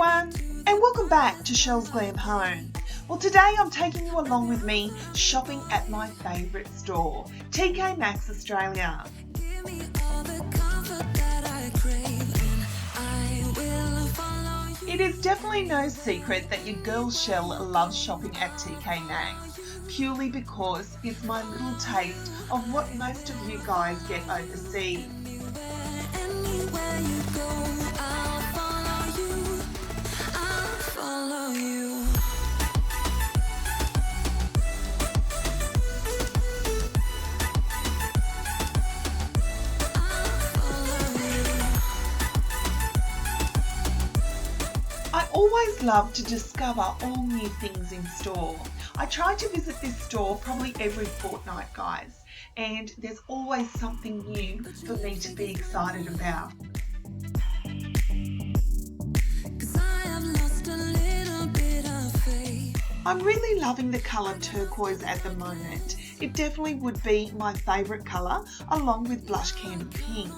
everyone, and welcome back to Chelles Glam Home. Well, today I'm taking you along with me shopping at my favourite store, TK Maxx Australia. It is definitely no secret that your girl Chelle loves shopping at TK Maxx, purely because it's my little taste of what most of you guys get overseas. I always love to discover all new things in store. I try to visit this store probably every fortnight, guys, and there's always something new for me to be excited about. I'm really loving the colour turquoise at the moment. It definitely would be my favourite colour, along with blush candy pink.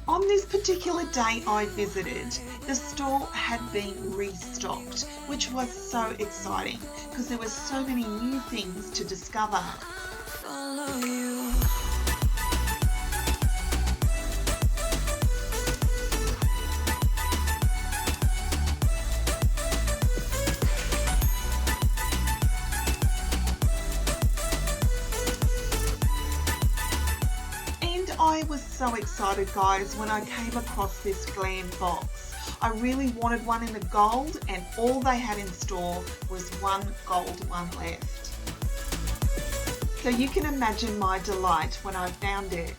On this particular day I visited, the store had been restocked, which was so exciting because there were so many new things to discover. I was so excited, guys, when I came across this Glam box. I really wanted one in the gold, and all they had in store was one gold one left. So you can imagine my delight when I found it.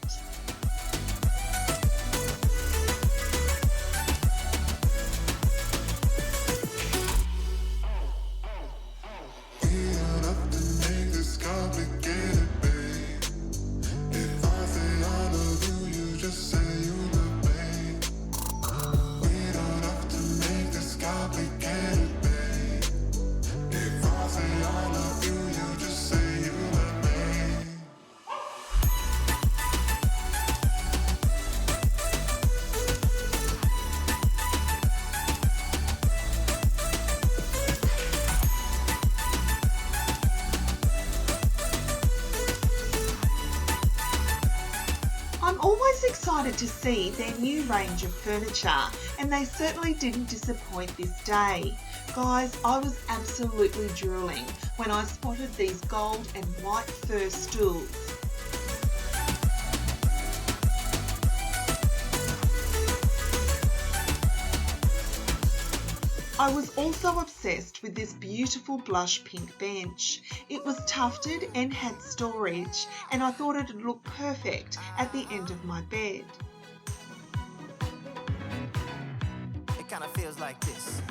I'm always excited to see their new range of furniture, and they certainly didn't disappoint this day. Guys, I was absolutely drooling when I spotted these gold and white fur stools. I was also obsessed with this beautiful blush pink bench. It was tufted and had storage, and I thought it would look perfect at the end of my bed. It kind of feels like this.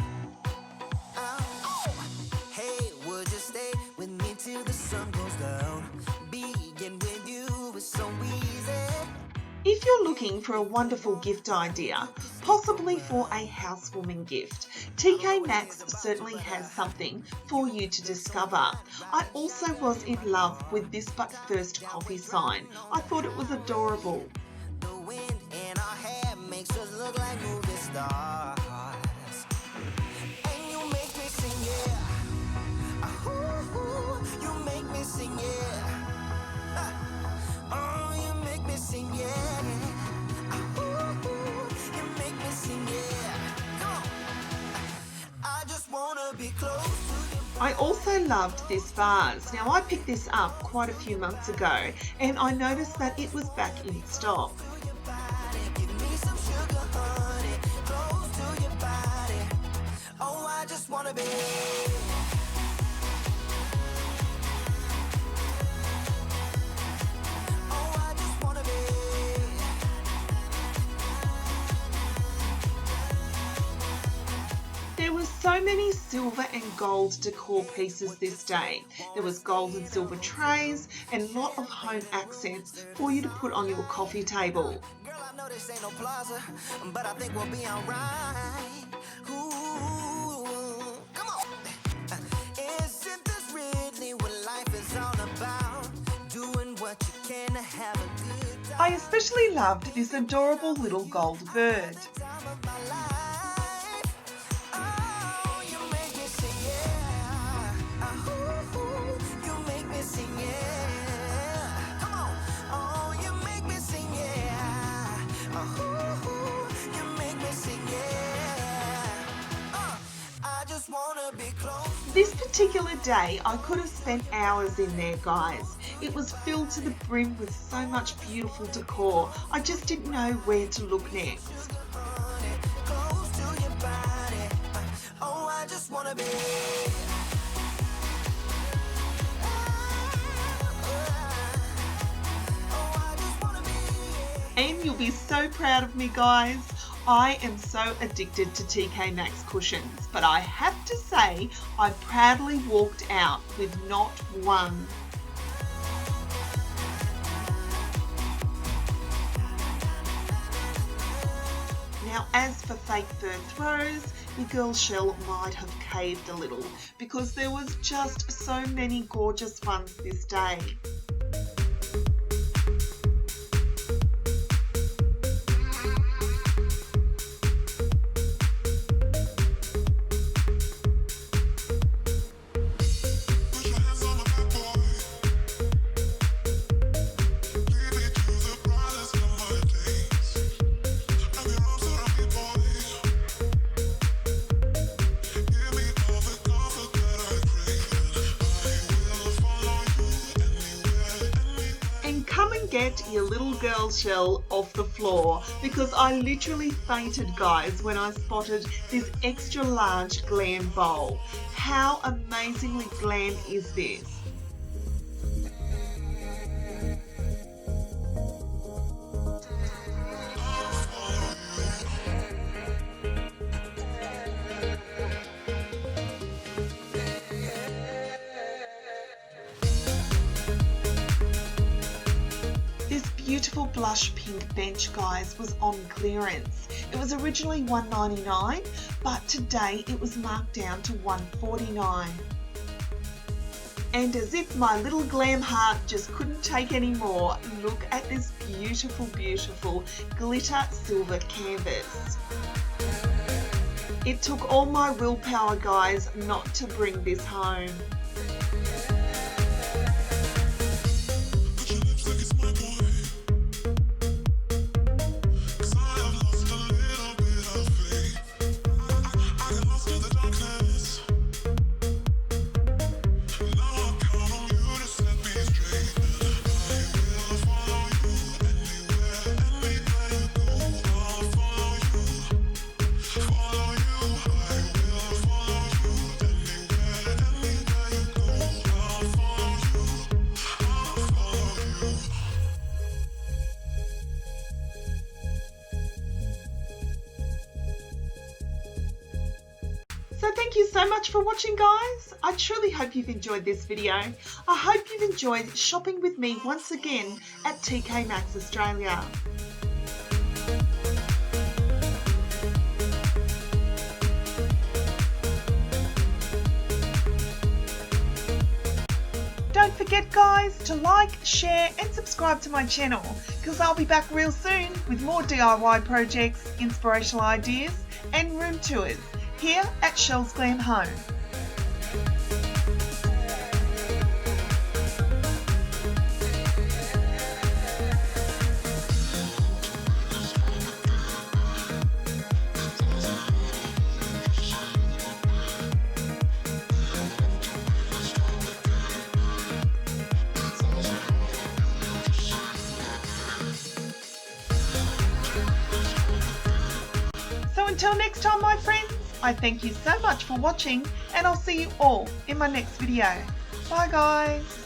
Hey, would you stay with me till the sun goes down? Being with you is so easy. If you're looking for a wonderful gift idea, possibly for a housewarming gift, TK Maxx certainly has something for you to discover. I also was in love with this But First coffee sign. I thought it was adorable. The wind in our hair makes us look like movie stars. And you make me sing, yeah. Ooh, you make me sing, yeah. Oh, you make me sing, yeah. Ooh, you make me sing, yeah. Come on. I just wanna be close to you. I also loved this vase. Now, I picked this up quite a few months ago, and I noticed that it was back in stock. Give me some sugar, honey, close to your body. Oh, I just wanna be. Oh, I just wanna be. There were so many silver and gold decor pieces this day. There was gold and silver trays and a lot of home accents for you to put on your coffee table. Girl, I know this ain't no plaza, but I think we'll be alright. Ooh, come on. Isn't this really what life is all about? can have a good time. I especially loved this adorable little gold bird. Time of my life. Oh, you make me sing, yeah. You make me sing, yeah. Come on. Oh, you make me sing, yeah. You make me sing, yeah. I just wanna be close. This particular day, I could have spent hours in there, guys. It was filled to the brim with so much beautiful decor. I just didn't know where to look next. Close to your body. Oh, I just wanna be. Oh, I just wanna be. And you'll be so proud of me, guys. I am so addicted to TK Maxx cushions, but I have to say I proudly walked out with not one. Now, as for fake fur throws, your girl Chelles might have caved a little because there was just so many gorgeous ones this day. Get your little girl Chelles off the floor because I literally fainted, guys, when I spotted this extra large Glam bowl. How amazingly glam is this? Beautiful blush pink bench, guys, was on clearance. It was originally $1.99, but today it was marked down to $1.49. And as if my little glam heart just couldn't take any more, look at this beautiful, beautiful glitter silver canvas. It took all my willpower, guys, not to bring this home. So thank you so much for watching, guys. I truly hope you've enjoyed this video. I hope you've enjoyed shopping with me once again at TK Maxx Australia. Don't forget, guys, to like, share and subscribe to my channel because I'll be back real soon with more DIY projects, inspirational ideas and room tours here at Chelles Glam Home. So until next time, my friends, I thank you so much for watching and I'll see you all in my next video. Bye, guys.